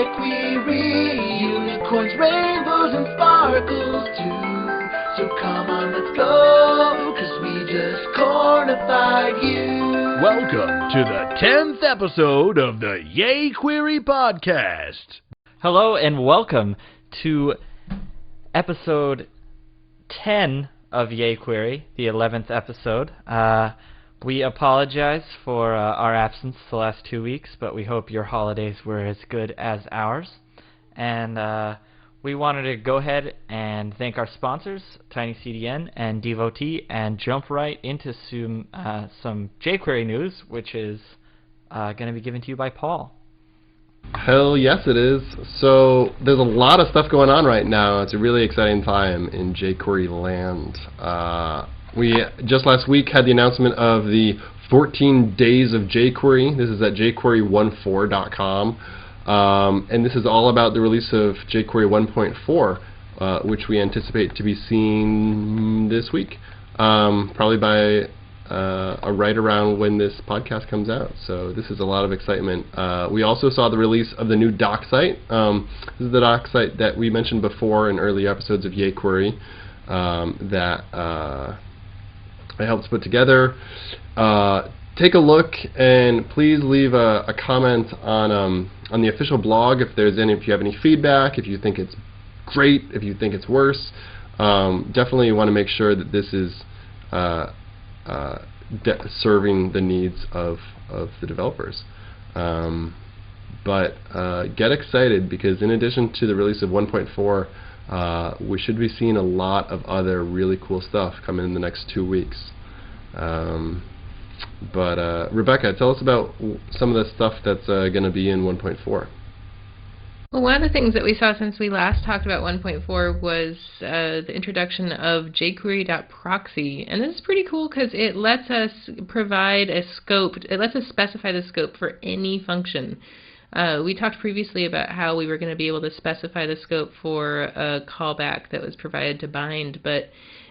yayQuery, unicorns, rainbows, and sparkles too. So come on, let's go, 'cause we just cornified you. Welcome to the 10th episode of the yayQuery podcast. Hello and welcome to episode 10 of yayQuery, the 11th episode. We apologize for our absence the last 2 weeks, but we hope your holidays were as good as ours. And we wanted to go ahead and thank our sponsors, TinyCDN and Devotee, and jump right into some jQuery news, which is going to be given to you by Paul. Hell yes, it is. So there's a lot of stuff going on right now. It's a really exciting time in jQuery land. We just last week had the announcement of the 14 days of jQuery. This is at jQuery14.com. And this is all about the release of jQuery 1.4, which we anticipate to be seen this week, probably by right around when this podcast comes out. So this is a lot of excitement. We also saw the release of the new doc site. This is the doc site that we mentioned before in early episodes of yayQuery that I helped put together. Take a look and please leave a comment on the official blog if you have any feedback, if you think it's great, if you think it's worse. Definitely want to make sure that this is serving the needs of the developers. But get excited, because in addition to the release of 1.4, we should be seeing a lot of other really cool stuff coming in the next 2 weeks. But Rebecca, tell us about some of the stuff that's going to be in 1.4. Well, one of the things that we saw since we last talked about 1.4 was the introduction of jQuery.proxy. And this is pretty cool because it lets us provide a scope. It lets us specify the scope for any function. We talked previously about how we were going to be able to specify the scope for a callback that was provided to bind, but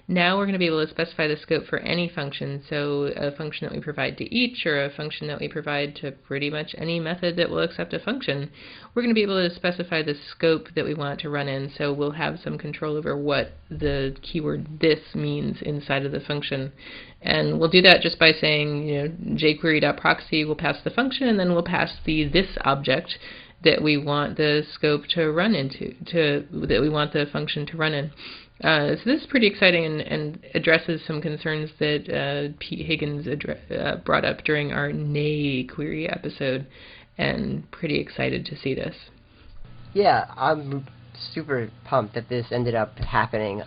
now we're going to be able to specify the scope for any function, so a function that we provide to each, or a function that we provide to pretty much any method that will accept a function. We're going to be able to specify the scope that we want it to run in, so we'll have some control over what the keyword this means inside of the function. And we'll do that just by saying, jQuery.proxy will pass the function, and then we'll pass the this object that we want the scope to run into, that we want the function to run in. So this is pretty exciting and addresses some concerns that Pete Higgins brought up during our yayQuery episode, and pretty excited to see this. Yeah, I'm super pumped that this ended up happening.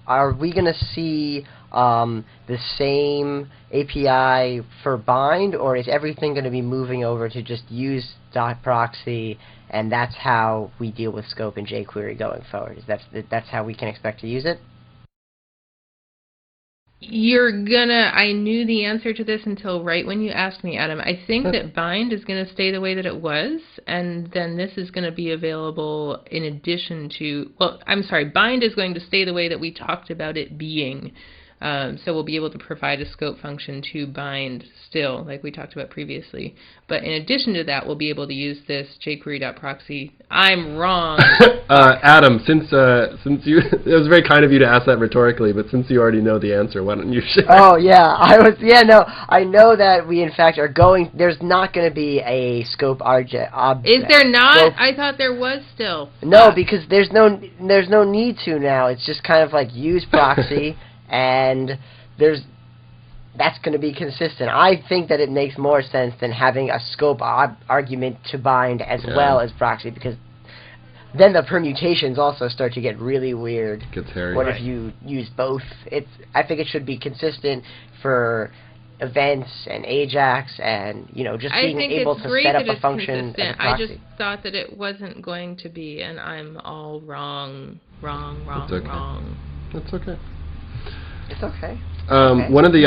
Are we going to see the same API for bind, or is everything going to be moving over to just use .proxy, and that's how we deal with scope in jQuery going forward? That's how we can expect to use it? I knew the answer to this until right when you asked me, Adam. I think that bind is going to stay the way that it was, and then this is going to be available in addition to, bind is going to stay the way that we talked about it being. So we'll be able to provide a scope function to bind still, like we talked about previously. But in addition to that, we'll be able to use this jQuery.proxy. I'm wrong. Adam, since you, it was very kind of you to ask that rhetorically, but since you already know the answer, why don't you share? Oh yeah, I know that we in fact are going. There's not going to be a scope object. Is there not? I thought there was still. No, because there's no need to now. It's just kind of like use proxy. And that's going to be consistent. I think that it makes more sense than having a scope argument to bind as well as proxy, because then the permutations also start to get really weird. Gets hairy. What if you use both? I think it should be consistent for events and Ajax, and just being able to set up a function as a proxy. I just thought that it wasn't going to be, and I'm all wrong. That's okay. It's okay. One of the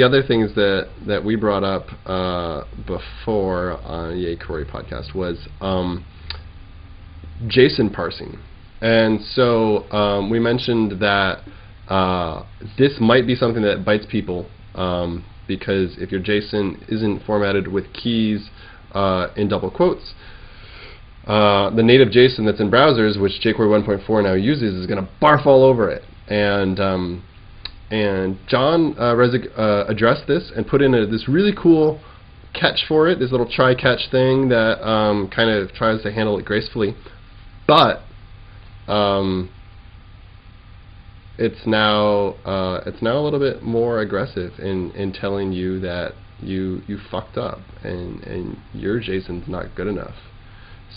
other things that we brought up before on yayQuery podcast was JSON parsing, and so we mentioned that this might be something that bites people because if your JSON isn't formatted with keys, in double quotes. The native JSON that's in browsers, which jQuery 1.4 now uses, is going to barf all over it. And John Resig addressed this and put in this really cool catch for it, this little try-catch thing that kind of tries to handle it gracefully. But it's now a little bit more aggressive in telling you that you fucked up and your JSON's not good enough.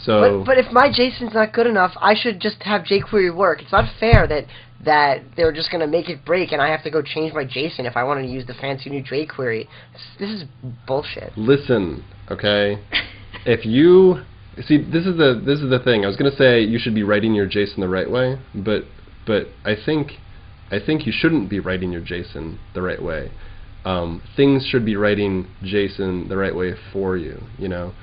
So, but if my JSON's not good enough, I should just have jQuery work. It's not fair that they're just going to make it break and I have to go change my JSON if I want to use the fancy new jQuery. This is bullshit. Listen, okay? If you see, this is the thing. I was going to say you should be writing your JSON the right way, but I think you shouldn't be writing your JSON the right way. Things should be writing JSON the right way for you, you know?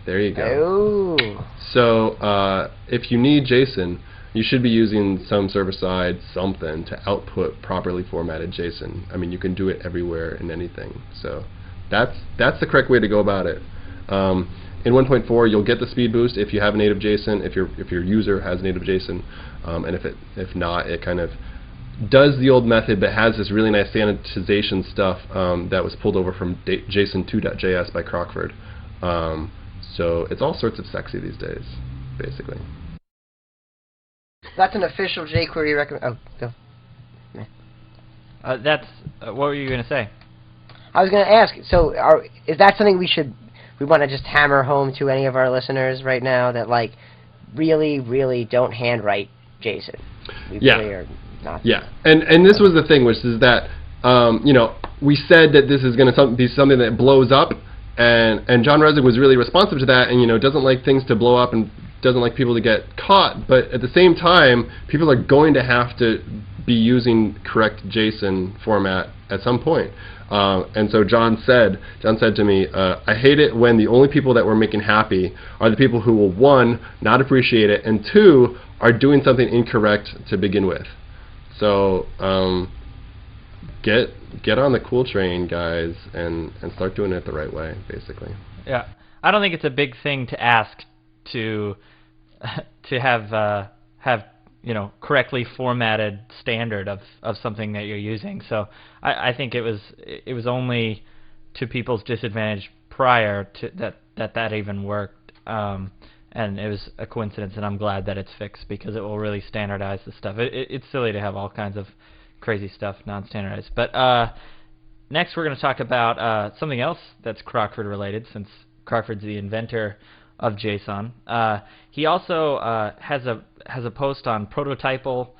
There you go. Oh. So if you need JSON, you should be using some server-side something to output properly formatted JSON. I mean, you can do it everywhere in anything. So that's the correct way to go about it. In 1.4, you'll get the speed boost if you have a native JSON, if your user has native JSON, and if not, it kind of does the old method, but has this really nice sanitization stuff that was pulled over from JSON2.js by Crockford. So it's all sorts of sexy these days, basically. That's an official jQuery recommend. Oh, go. What were you going to say? I was going to ask. So, is that something we want to just hammer home to any of our listeners right now? That like, really, really don't handwrite JSON. We really are not. Yeah, and this was the thing, which is that we said that this is going to be something that blows up. And John Resig was really responsive to that, and doesn't like things to blow up and doesn't like people to get caught. But at the same time, people are going to have to be using correct JSON format at some point. And so John said to me, I hate it when the only people that we're making happy are the people who will, one, not appreciate it, and two, are doing something incorrect to begin with. So get on the cool train, guys, and start doing it the right way, basically. Yeah, I don't think it's a big thing to ask to have correctly formatted standard of something that you're using. So I think it was only to people's disadvantage prior to that even worked, and it was a coincidence, and I'm glad that it's fixed because it will really standardize the stuff. It's silly to have all kinds of crazy stuff non-standardized. But next we're going to talk about something else that's Crockford related, since Crockford's the inventor of JSON. He also has a post on prototypal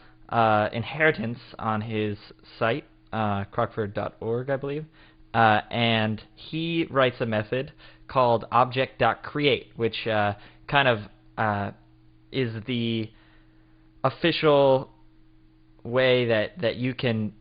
inheritance on his site, crockford.org, I believe. And he writes a method called object.create, which kind of is the official way that you can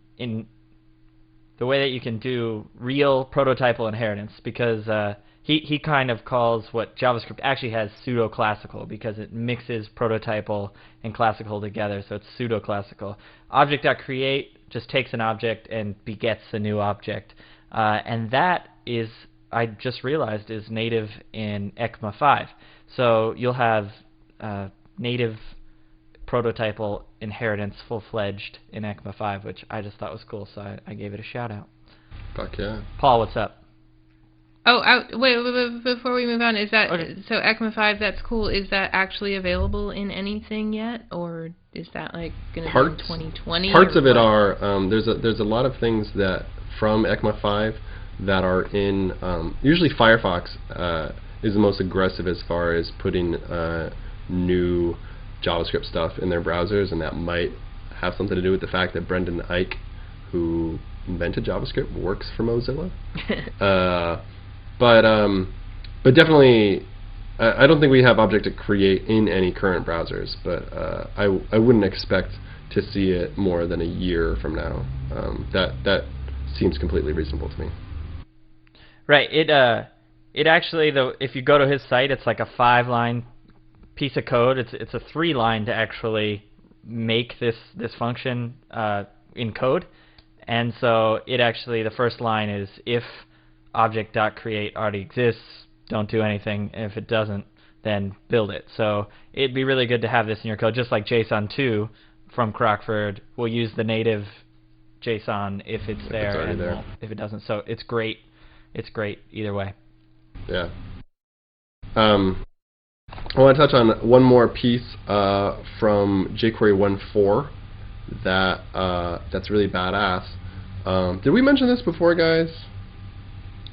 do real prototypal inheritance, because he kind of calls what JavaScript actually has pseudo-classical, because it mixes prototypal and classical together, so it's pseudo-classical. Object.create just takes an object and begets a new object, and that is, I just realized, is native in ECMA 5. So you'll have native prototypal inheritance full-fledged in ECMA 5, which I just thought was cool, so I gave it a shout-out. Fuck yeah. Paul, what's up? Oh, wait, before we move on, is that, okay. So ECMA 5, that's cool, is that actually available in anything yet, or is that like going to be in 2020? Parts of it are, there's a lot of things that from ECMA 5 that are in, usually Firefox is the most aggressive as far as putting new JavaScript stuff in their browsers, and that might have something to do with the fact that Brendan Eich, who invented JavaScript, works for Mozilla. But definitely, I don't think we have Object-to-Create in any current browsers, but I wouldn't expect to see it more than a year from now. That seems completely reasonable to me. Right. It actually, though, if you go to his site, it's like a 5-line piece of code. It's a 3-line to actually make this function in code, and so it actually, the first line is if object.create already exists, don't do anything. And if it doesn't, then build it. So it'd be really good to have this in your code, just like JSON 2 from Crockford will use the native JSON if it's there, and there. won't if it doesn't. So it's great. It's great either way. Yeah. I want to touch on one more piece from jQuery 1.4 that's really badass. Did we mention this before, guys?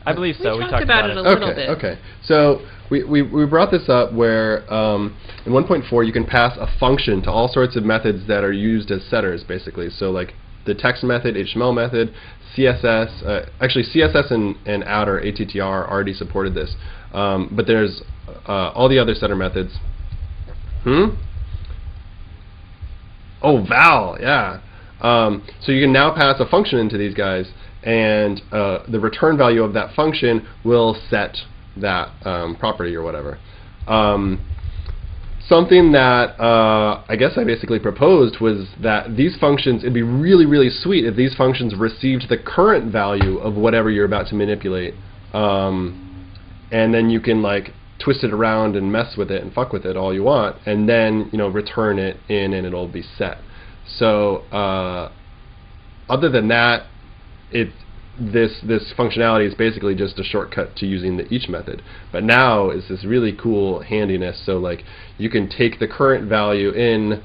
I believe so. We talked about it a little bit. Okay. So we brought this up where in 1.4 you can pass a function to all sorts of methods that are used as setters, basically. So like the text method, HTML method, CSS. Actually, CSS and outer ATTR already supported this, but there's all the other setter methods. Oh, val, yeah. So you can now pass a function into these guys, and the return value of that function will set that property or whatever. Something that I guess I basically proposed was that these functions, it'd be really, really sweet if these functions received the current value of whatever you're about to manipulate, and then you can like twist it around and mess with it and fuck with it all you want, and then return it in and it'll be set. So other than that, this functionality is basically just a shortcut to using the each method. But now is this really cool handiness. So like you can take the current value in,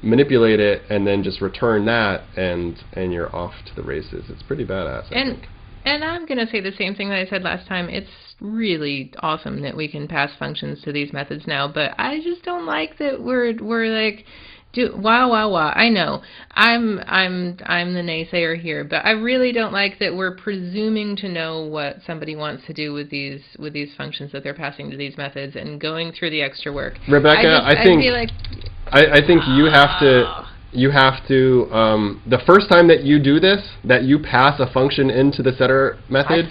manipulate it, and then just return that, and you're off to the races. It's pretty badass, I think. And I'm going to say the same thing that I said last time. It's really awesome that we can pass functions to these methods now, but I just don't like that we're like wow. I know I'm the naysayer here, but I really don't like that we're presuming to know what somebody wants to do with these functions that they're passing to these methods and going through the extra work. Rebecca, I think you have to the first time that you do this, that you pass a function into the setter method,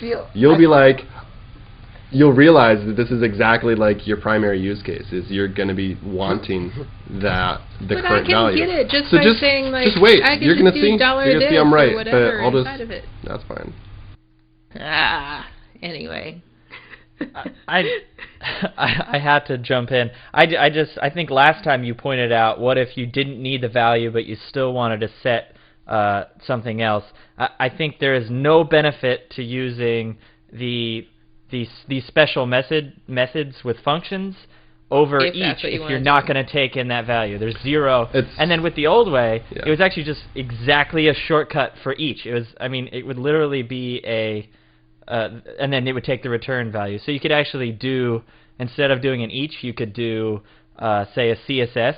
you'll realize that this is exactly like your primary use case. Is you're going to be wanting the current value. But I can get it just so by saying like just wait. I can you're just going do to see. $this You're going to see I'm right, or whatever but I'll just. inside of it. That's fine. Anyway. I had to jump in. I think last time you pointed out, what if you didn't need the value but you still wanted to set something else? I think there is no benefit to using these special methods with functions over each if you're not going to take in that value. There's zero. And then with the old way, it was actually just exactly a shortcut for each. It would literally be and then it would take the return value. So you could actually do, instead of doing an each, you could do, say, a CSS,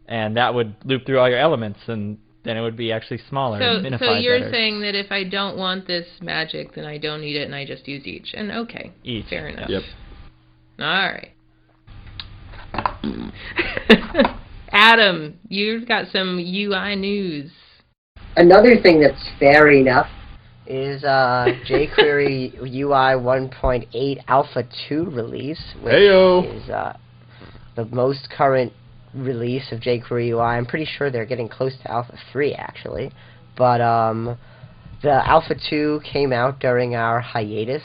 and that would loop through all your elements, and then it would be actually smaller and minified So you're better. saying that if I don't want this magic, then I don't need it, and I just use each. And okay, fair enough. Yep. All right. Adam, you've got some UI news. Another thing that's fair enough is jQuery UI 1.8 Alpha 2 release, which is the most current release of jQuery UI. I'm pretty sure they're getting close to Alpha 3, actually. But the Alpha 2 came out during our hiatus.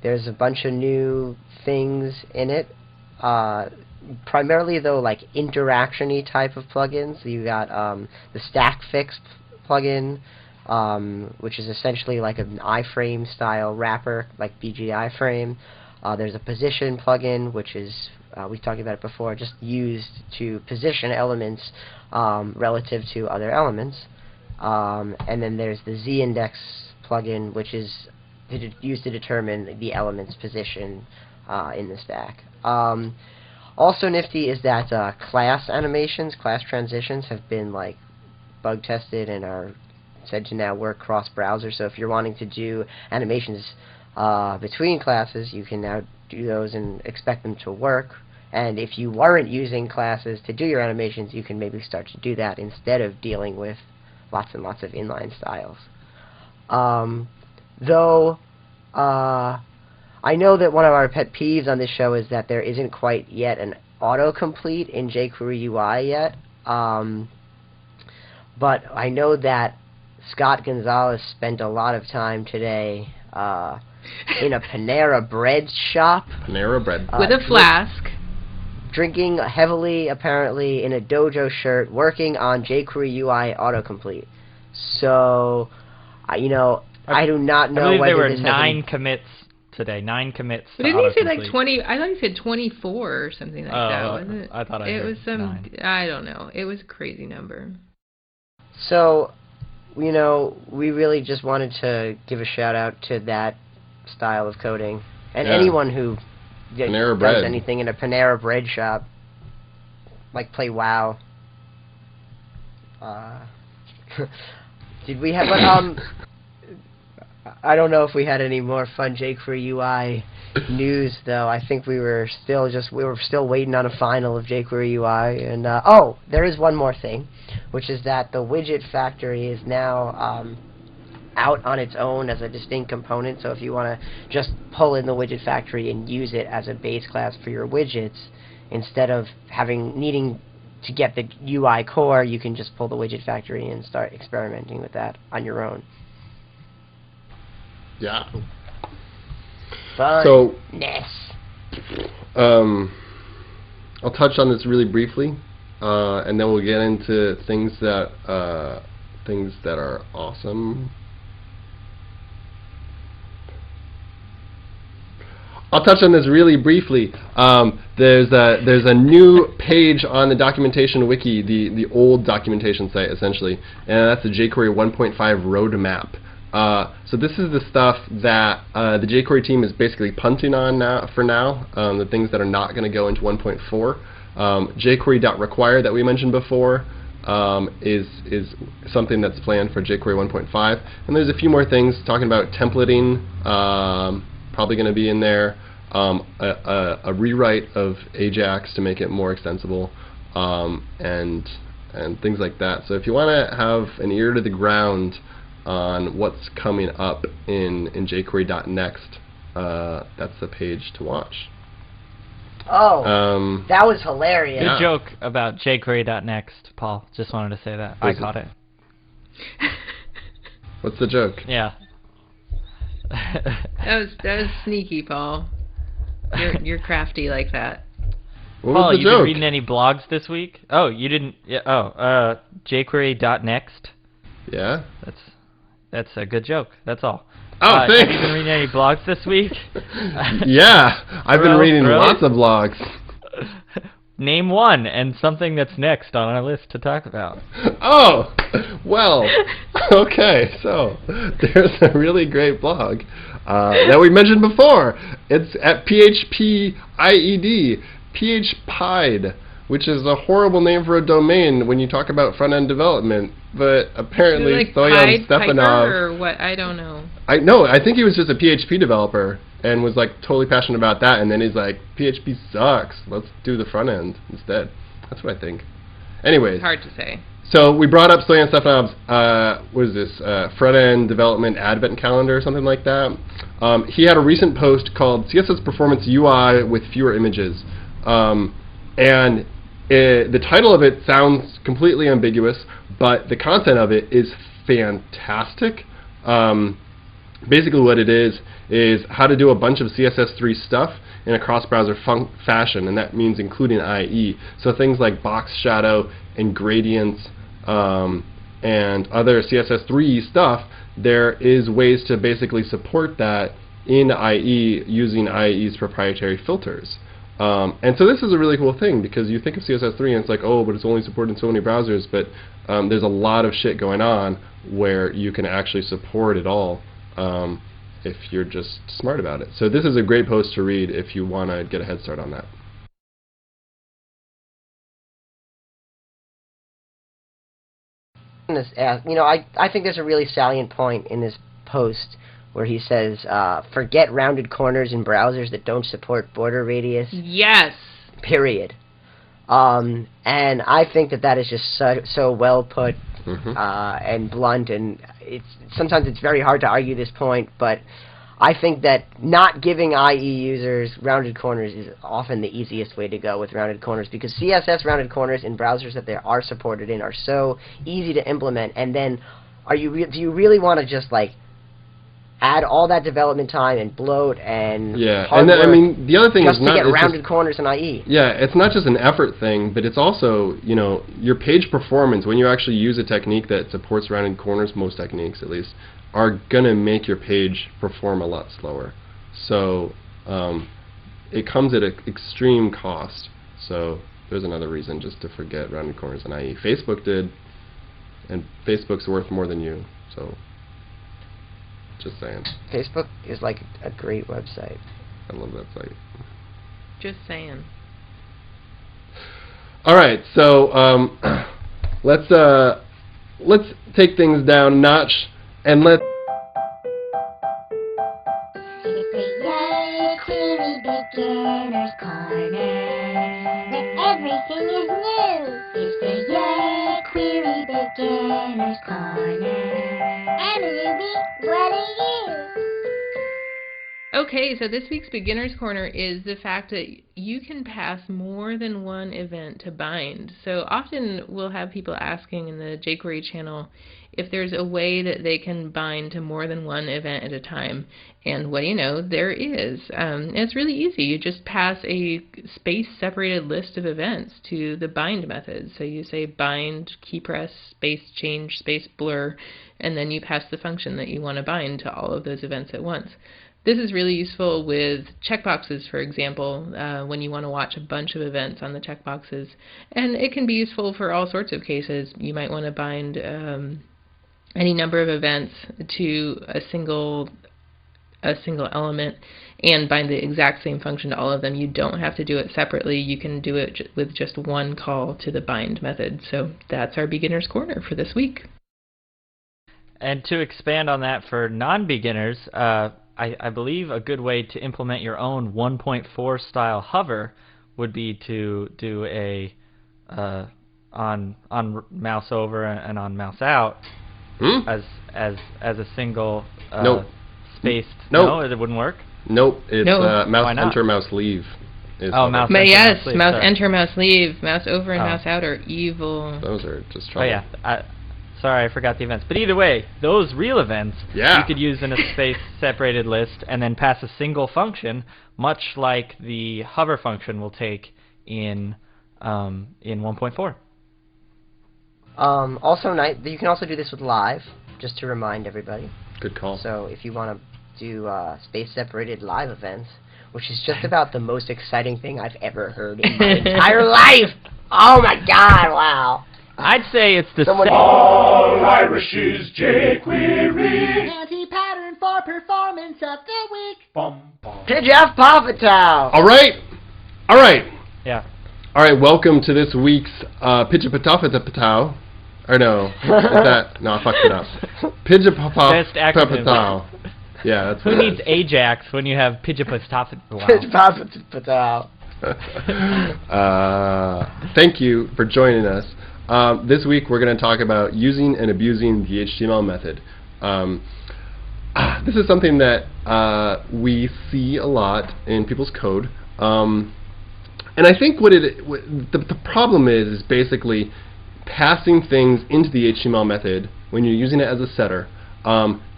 There's a bunch of new things in it. Primarily, though, like interaction-y type of plugins. You got the Stack Fix plugin, which is essentially like an iframe style wrapper, like BG iframe. There's a position plugin, which is, we talked about it before, just used to position elements relative to other elements. And then there's the Z-index plugin, which is used to determine the element's position in the stack. Also nifty is that class animations, class transitions have been like bug tested and are said to now work cross-browser. So if you're wanting to do animations between classes, you can now do those and expect them to work. And if you weren't using classes to do your animations, you can maybe start to do that instead of dealing with lots and lots of inline styles. Though I know that one of our pet peeves on this show is that there isn't quite yet an autocomplete in jQuery UI yet. But I know that Scott Gonzalez spent a lot of time today in a Panera Bread shop. Panera Bread. With a flask. Drinking heavily, apparently, in a dojo shirt, working on jQuery UI autocomplete. So, I do not know I believe whether there were this has 9 commits today. 9 commits. But didn't he say like 20? I thought he said 24 or something like that, wasn't it? I thought I it heard was some. 9. I don't know. It was a crazy number. So, we really just wanted to give a shout out to that style of coding, and anyone who does anything in a Panera Bread shop, like play WoW. Did we have? I don't know if we had any more fun jQuery UI news, though. I think we were still waiting on a final of jQuery UI, and there is one more thing, which is that the widget factory is now out on its own as a distinct component. So if you want to just pull in the widget factory and use it as a base class for your widgets, instead of needing to get the UI core, you can just pull the widget factory and start experimenting with that on your own. Yeah. Funness. So, I'll touch on this really briefly, and then we'll get into things that are awesome. I'll touch on this really briefly. There's a new page on the documentation wiki, the old documentation site essentially, and that's the jQuery 1.5 roadmap. So this is the stuff that the jQuery team is basically punting on for now, the things that are not going to go into 1.4. jQuery.require that we mentioned before is something that's planned for jQuery 1.5. And there's a few more things talking about templating, probably going to be in there, a rewrite of Ajax to make it more extensible, and things like that. So if you want to have an ear to the ground on what's coming up in jQuery.next, that's the page to watch. Oh, that was hilarious. Good joke about jQuery.next, Paul. Just wanted to say that. I caught it. What's the joke? Yeah. That was sneaky, Paul. You're crafty like that. What Paul, was the you joke? been reading any blogs this week? Oh, you didn't? Yeah. jQuery.next. Yeah. That's a good joke. That's all. Oh, thanks. Have you been reading any blogs this week? Yeah, I've been reading lots of blogs. Name one and something that's next on our list to talk about. Oh, well, okay, so there's a really great blog that we mentioned before. It's at PHPIED, PHPIED, which is a horrible name for a domain when you talk about front-end development, but apparently like Stoyan Stepanov... or what? I don't know. I think he was just a PHP developer and was like totally passionate about that, and then he's like, PHP sucks, let's do the front end instead. That's what I think. Anyways. It's hard to say. So we brought up Stoyan Stepanov's, what is this, front-end development advent calendar or something like that. He had a recent post called CSS Performance UI with Fewer Images. And the title of it sounds completely ambiguous, but the content of it is fantastic. Basically what it is how to do a bunch of CSS3 stuff in a cross-browser fashion, and that means including IE. So things like box shadow and gradients and other CSS3 stuff, there is ways to basically support that in IE using IE's proprietary filters. And so this is a really cool thing, because you think of CSS3 and it's like, oh, but it's only supported in so many browsers, but there's a lot of shit going on where you can actually support it all if you're just smart about it. So this is a great post to read if you want to get a head start on that. I think there's a really salient point in this post where he says, forget rounded corners in browsers that don't support border radius. Yes. Period. And I think that is just so well put and blunt, and sometimes it's very hard to argue this point, but I think that not giving IE users rounded corners is often the easiest way to go with rounded corners, because CSS rounded corners in browsers that they are supported in are so easy to implement, and then do you really want to just like add all that development time and bloat and hard and then, work I mean, the other thing just is not to get it's rounded just, corners in IE. Yeah, it's not just an effort thing, but it's also, you know, your page performance, when you actually use a technique that supports rounded corners, most techniques at least, are going to make your page perform a lot slower. So it comes at an extreme cost. So there's another reason just to forget rounded corners in IE. Facebook did, and Facebook's worth more than you, so just saying. Facebook is like a great website. I love that site. Just saying. All right, so let's take things down a notch and let's. It's the yayQuery Beginner's Corner, where everything is new. It's the yayQuery Beginner's Corner. I'm a newbie, what are you? Okay, so this week's Beginner's Corner is the fact that you can pass more than one event to bind. So often we'll have people asking in the jQuery channel if there's a way that they can bind to more than one event at a time. And what do you know, there is. And it's really easy. You just pass a space-separated list of events to the bind method. So you say bind, key press, space change, space blur, and then you pass the function that you want to bind to all of those events at once. This is really useful with checkboxes, for example, when you want to watch a bunch of events on the checkboxes. And it can be useful for all sorts of cases. You might want to bind any number of events to a single element and bind the exact same function to all of them. You don't have to do it separately. You can do it with just one call to the bind method. So that's our Beginner's Corner for this week. And to expand on that for non-beginners, I believe a good way to implement your own 1.4 style hover would be to do a on mouse over and on mouse out as a single spaced. Nope. No, it wouldn't work. Nope, it's Why mouse not? enter, mouse leave. Mouse But enter, yes, mouse leave, mouse sorry. enter, mouse leave, mouse over and Oh. mouse out are evil. Those are just Oh trouble. yeah. Sorry, I forgot the events. But either way, those real events you could use in a space-separated list and then pass a single function, much like the hover function will take in 1.4. Also, you can also do this with live, just to remind everybody. Good call. So if you want to do space-separated live events, which is just about the most exciting thing I've ever heard in my entire life. Oh my God! Wow. I'd say it's the All Irish's jQuery. Anti-pattern for performance of the week. Jeff Papatow. All right. Yeah. All right, welcome to this week's Pidgeapatapatapatow. Or no, is that? No, I fucked it up. Best acronym. Pidgeapatapatow. Yeah, that's Who needs Ajax when you have Pidgeapatapatow? Wow. Pidgeapatapatow. Thank you for joining us. This week we're going to talk about using and abusing the HTML method. This is something that we see a lot in people's code. And I think the problem is basically passing things into the HTML method when you're using it as a setter,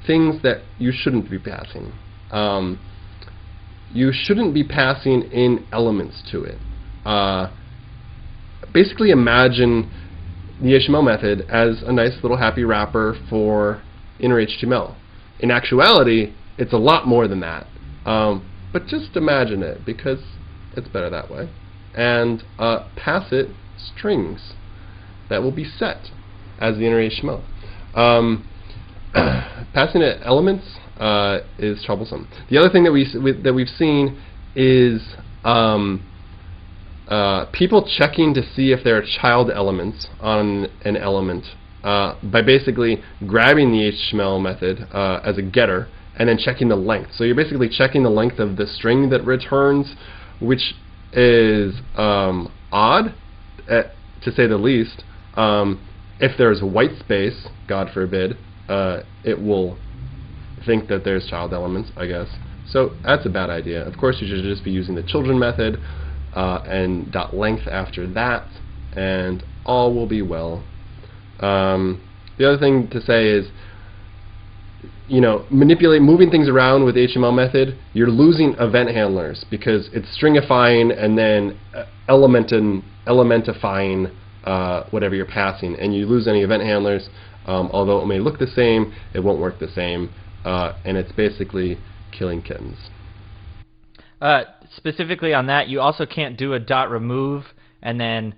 things that you shouldn't be passing. You shouldn't be passing in elements to it. Basically imagine the HTML method as a nice little happy wrapper for inner HTML. In actuality, it's a lot more than that. But just imagine it, because it's better that way. And pass it strings that will be set as the inner HTML. Passing it elements is troublesome. The other thing that we've seen is people checking to see if there are child elements on an element by basically grabbing the HTML method as a getter and then checking the length. So you're basically checking the length of the string that returns, which is odd, to say the least. If there's a white space, God forbid, it will think that there's child elements, I guess. So that's a bad idea. Of course, you should just be using the children method and dot length after that, and all will be well. The other thing to say is moving things around with the HTML method, you're losing event handlers because it's stringifying and then elementifying whatever you're passing, and you lose any event handlers. Although it may look the same, it won't work the same, and it's basically killing kittens. Specifically on that, you also can't do a dot remove and then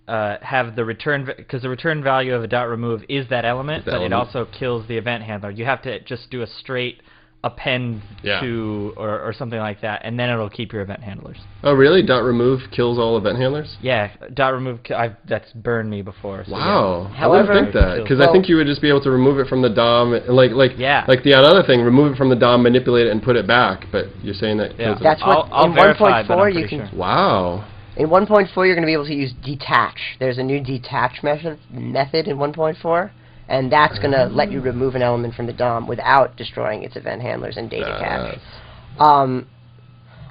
have the return, because the return value of a dot remove is that element, but it also kills the event handler. You have to just do a straight append to or something like that, and then it'll keep your event handlers. Oh, really? Dot remove kills all event handlers? Yeah, dot remove. That's burned me before. So wow. Yeah. However, I wouldn't think that, because I think you would just be able to remove it from the DOM, like the other thing, remove it from the DOM, manipulate it, and put it back. But you're saying that kills it. That's what I'll in verify, 1.4 you can. Sure. Wow. In 1.4, you're going to be able to use detach. There's a new detach method in 1.4. And that's going to let you remove an element from the DOM without destroying its event handlers and data cache.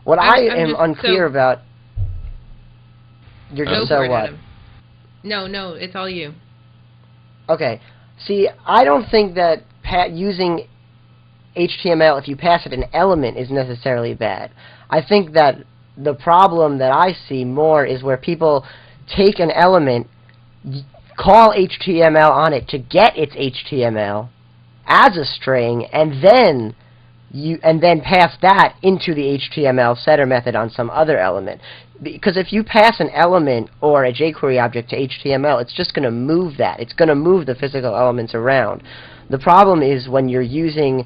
What I am unclear about... You're just so what? No, it's all you. Okay. See, I don't think that using HTML, if you pass it an element, is necessarily bad. I think that the problem that I see more is where people take an element, call HTML on it to get its HTML as a string, and then pass that into the HTML setter method on some other element. Because if you pass an element or a jQuery object to HTML, it's just going to move that. It's going to move the physical elements around. The problem is when you're using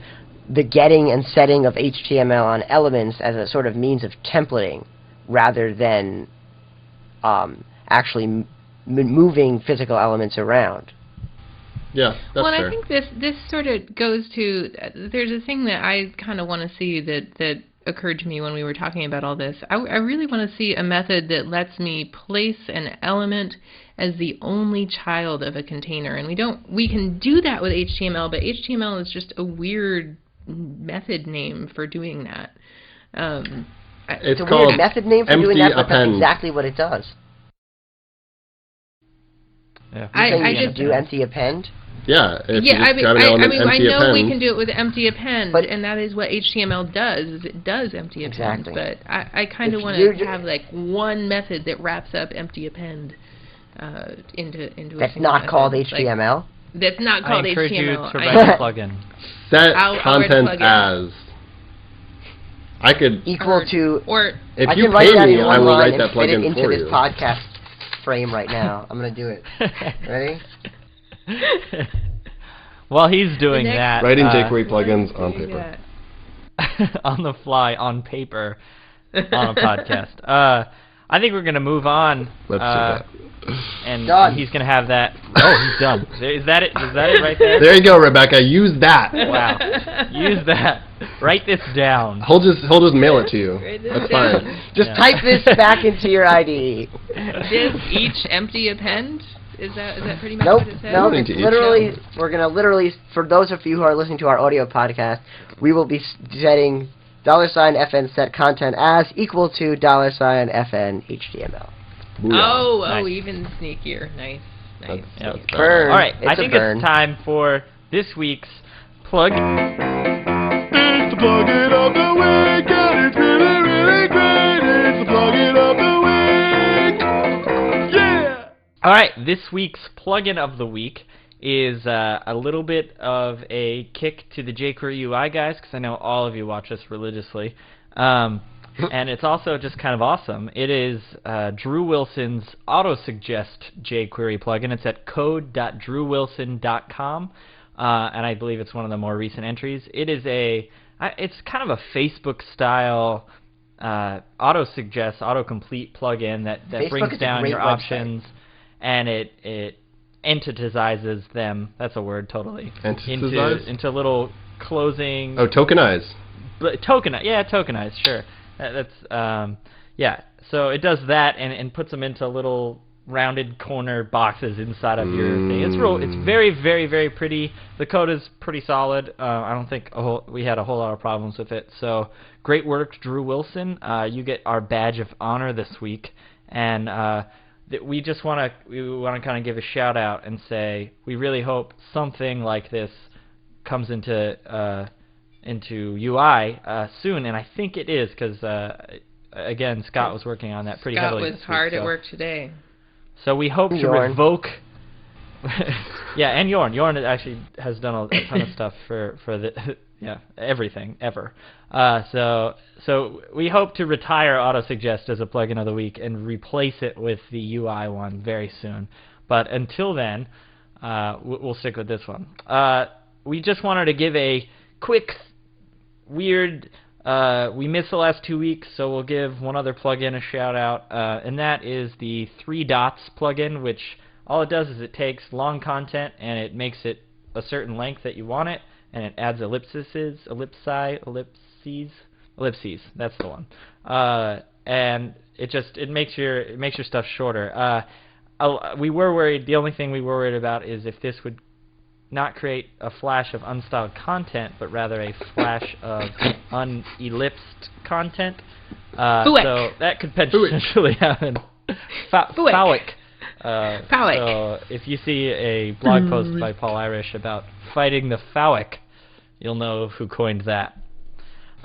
the getting and setting of HTML on elements as a sort of means of templating rather than actually moving physical elements around. Yeah, that's well, fair. I think this sort of goes to, there's a thing that I kind of want to see that occurred to me when we were talking about all this. I really want to see a method that lets me place an element as the only child of a container, and we can do that with HTML, but HTML is just a weird method name for doing that. It's a weird method name for doing that, but that's exactly what it does. Yeah. I just do empty append. Yeah. I know we can do it with empty append, and that is what HTML does. Is it does empty append. Exactly. But I kind of want to have like one method that wraps up empty append into that's a not method. called HTML. That's not called HTML. I encourage you to write a plugin. Set content as. I could equal to, or if I you can write that pay in me, one I will line write that and fit it plugin into for this you. podcast frame right now. I'm going to do it. Ready? While he's doing that, writing jQuery plugins on paper, on the fly, on paper, on a podcast. I think we're gonna move on. Let's do that. And done. He's gonna have that. Oh, he's done. Is that it? Is that it right there? There you go, Rebecca. Use that. Wow. Use that. Write this down. He'll just mail it to you. That's fine. Just type this back into your IDE. Does each empty append? Is that pretty much Nope. what it says? No, it's literally, we're going to literally, for those of you who are listening to our audio podcast, we will be setting $FN set content as equal to $FN HTML. Oh, even sneakier. Nice. Yep. Burn. All right, It's I think it's time for this week's plug. It's the plugin of the week, and it's really, really great. It's the plugin of the week. Yeah! All right, this week's plugin of the week is a little bit of a kick to the jQuery UI guys, because I know all of you watch us religiously. And it's also just kind of awesome. It is Drew Wilson's auto-suggest jQuery plugin. It's at code.drewwilson.com, and I believe it's one of the more recent entries. It is it's kind of a Facebook-style auto-suggest, autocomplete plugin that brings down your options, and it entitizes them. That's a word, totally. Into little closing. Oh, tokenize. Tokenize, sure. So it does that and puts them into little rounded corner boxes inside of your thing. It's very, very, very pretty. The code is pretty solid. I don't think we had a whole lot of problems with it. So great work, Drew Wilson. You get our badge of honor this week, and we want to kind of give a shout out and say we really hope something like this comes into UI soon, and I think it is because again, Scott was working on that pretty heavily. Scott was hard at work today. So we hope to Jorn. revoke. Yeah, and Jorn. Jorn actually has done a ton of stuff for the everything ever. So we hope to retire AutoSuggest as a plugin of the week and replace it with the UI one very soon. But until then, we'll stick with this one. We just wanted to give a quick, weird. We missed the last 2 weeks, so we'll give one other plugin a shout out, and that is the 3 Dots plugin, which all it does is it takes long content and it makes it a certain length that you want it, and it adds ellipses, that's the one, and it makes your stuff shorter. We were worried. The only thing we were worried about is if this would not create a flash of unstyled content, but rather a flash of unellipsed content. So that could potentially happen. Phallic. Phallic. So if you see a blog post by Paul Irish about fighting the phallic, you'll know who coined that.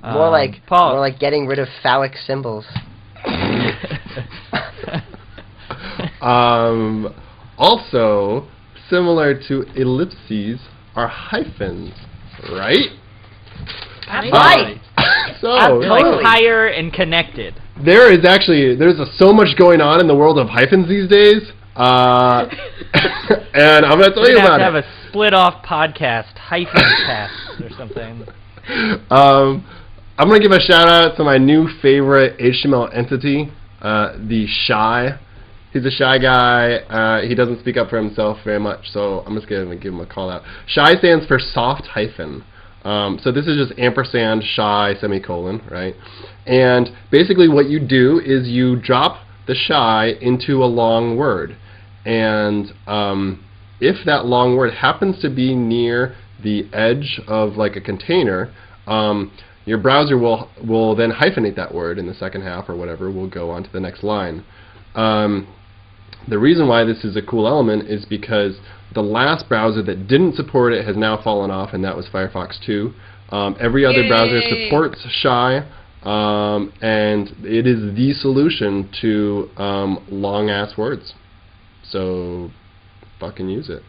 More like Paul. More like getting rid of phallic symbols. Also, similar to ellipses are hyphens, right? Right. So They're like Totally. higher and connected. there's so much going on in the world of hyphens these days, and I'm gonna tell We're you gonna about have it. to have a split-off podcast, hyphen cast or something. I'm gonna give a shout out to my new favorite HTML entity, the Shy. He's a shy guy. He doesn't speak up for himself very much, so I'm just gonna give him a call out. Shy stands for soft hyphen. So this is just ampersand shy semicolon, right? And basically what you do is you drop the shy into a long word. And if that long word happens to be near the edge of like a container, your browser will then hyphenate that word in the second half or whatever, will go on to the next line. The reason why this is a cool element is because the last browser that didn't support it has now fallen off, and that was Firefox 2. Every other browser supports Shy, and it is the solution to long-ass words. So, fucking use it.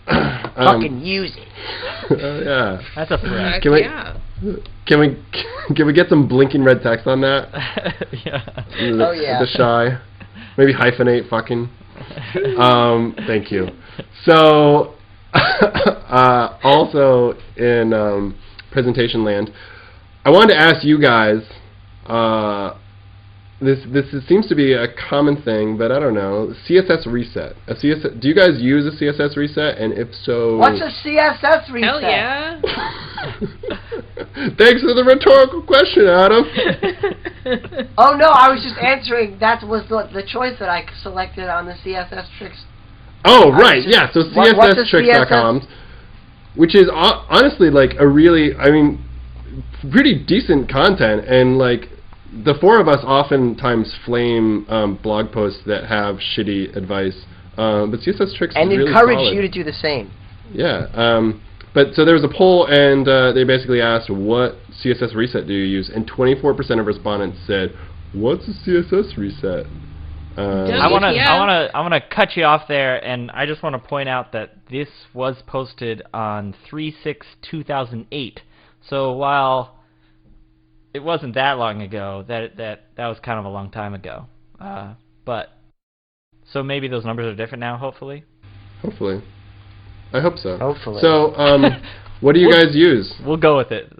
Fucking use it. Yeah. That's a threat. Can we, Yeah. can we get some blinking red text on that? Yeah. Oh, yeah. The Shy. Maybe hyphenate fucking. Thank you. So, also in presentation land, I wanted to ask you guys. This seems to be a common thing, but I don't know. CSS reset. Do you guys use a CSS reset? And if so, What's a CSS reset? Hell yeah. Thanks for the rhetorical question, Adam. Oh no, I was just answering. That was the choice that I selected on the CSS tricks. Oh, right, yeah. So what's a CSStricks.com, which is honestly like a really, pretty decent content, and like the four of us oftentimes flame blog posts that have shitty advice, but CSS Tricks And is really encourage solid. you to do the same. Yeah. But so there was a poll, and they basically asked, what CSS reset do you use? And 24% of respondents said, what's a CSS reset? I want to cut you off there, and I just want to point out that this was posted on 3/6/2008. So while it wasn't that long ago, that was kind of a long time ago. But so maybe those numbers are different now. Hopefully. Hopefully. I hope so. Hopefully. So, what do you guys use? We'll go with it.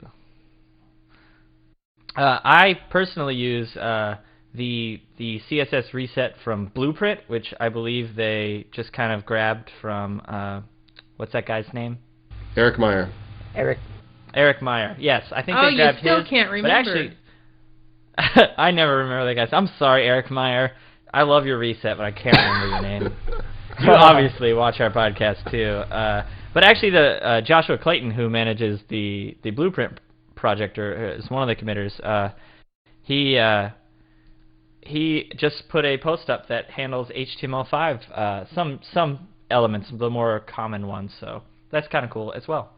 I personally use the CSS reset from Blueprint, which I believe they just kind of grabbed from what's that guy's name? Eric Meyer. Eric Meyer. Yes, I think Oh, they grabbed you still his. can't But remember. actually, I never remember that guy's. I'm sorry, Eric Meyer. I love your reset, but I can't remember your name. You obviously watch our podcast too. But actually, the Joshua Clayton, who manages the Blueprint project, or is one of the committers, he just put a post up that handles HTML5, some elements, the more common ones. So that's kind of cool as well.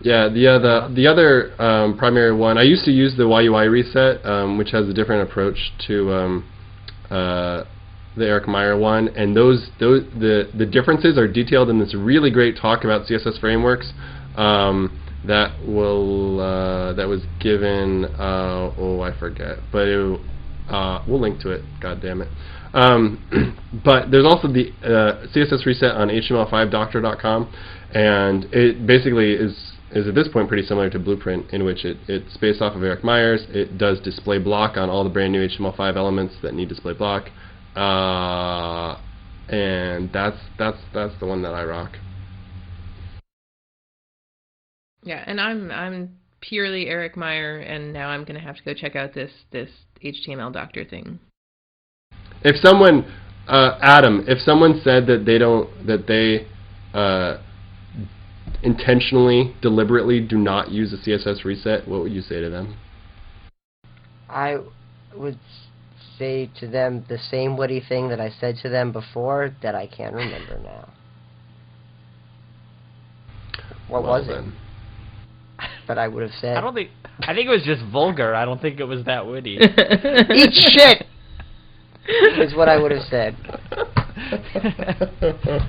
Yeah, the other primary one, I used to use the YUI reset, which has a different approach to the Eric Meyer one, and the differences are detailed in this really great talk about CSS frameworks that was given I forget, but we'll link to it. God damn it. But there's also the CSS reset on HTML5doctor.com, and it basically is at this point pretty similar to Blueprint, in which it's based off of Eric Meyer's. It does display block on all the brand new HTML5 elements that need display block. And that's the one that I rock. Yeah, and I'm purely Eric Meyer, and now I'm gonna have to go check out this HTML Doctor thing. If someone, Adam, if someone said that they intentionally, deliberately do not use a CSS reset, what would you say to them? I would say to them the same witty thing that I said to them before that I can't remember now. What was it? But I would have said. I think it was just vulgar. I don't think it was that witty. Eat shit! Is what I would have said.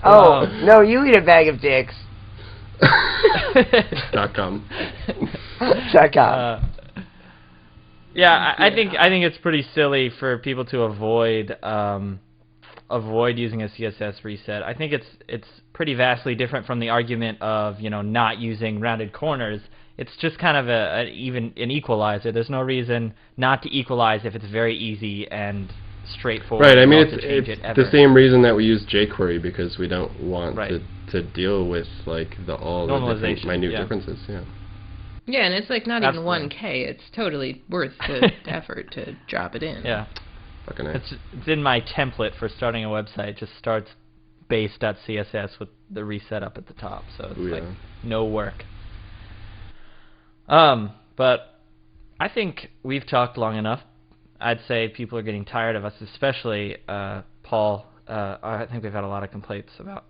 Oh, no, you eat a bag of dicks. .com. .com. Yeah, I think it's pretty silly for people to avoid using a CSS reset. I think it's pretty vastly different from the argument of not using rounded corners. It's just kind of an equalizer. There's no reason not to equalize if it's very easy and straightforward. Right. I mean, it's the same reason that we use jQuery, because we don't want to deal with like all the different minute differences. Yeah. Yeah, and it's like not even 1K. It's totally worth the effort to drop it in. Yeah. Fucking nice. It's in my template for starting a website. It just starts base.css with the reset up at the top, so it's like no work. But I think we've talked long enough. I'd say people are getting tired of us, especially Paul. I think we've had a lot of complaints about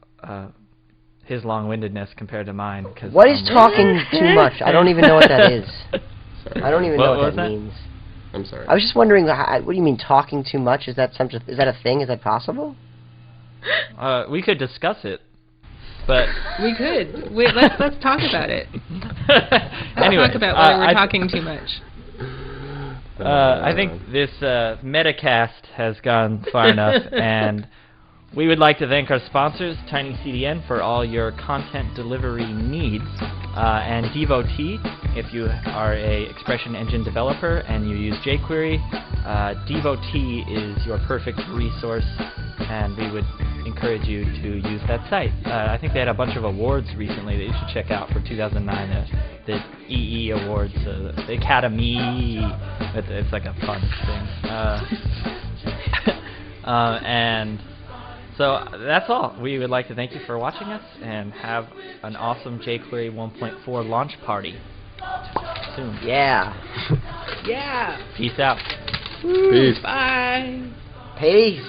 his long-windedness compared to mine. What is talking too much? I don't even know what that is. Sorry. I don't even know what that means. I'm sorry. I was just wondering, what do you mean talking too much? Is that a thing? Is that possible? We could discuss it, but we could. Wait, let's talk about it. Anyway, talk about whether we're talking too much. I think this metacast has gone far enough, and we would like to thank our sponsors, TinyCDN, for all your content delivery needs, and Devotee, if you are a expression engine developer and you use jQuery. Devotee is your perfect resource, and we would encourage you to use that site. I think they had a bunch of awards recently that you should check out for 2009. The EE Awards, the Academy. It's like a fun thing. And so that's all. We would like to thank you for watching us, and have an awesome jQuery 1.4 launch party soon. Yeah. Yeah. Peace out. Peace. Bye. Peace.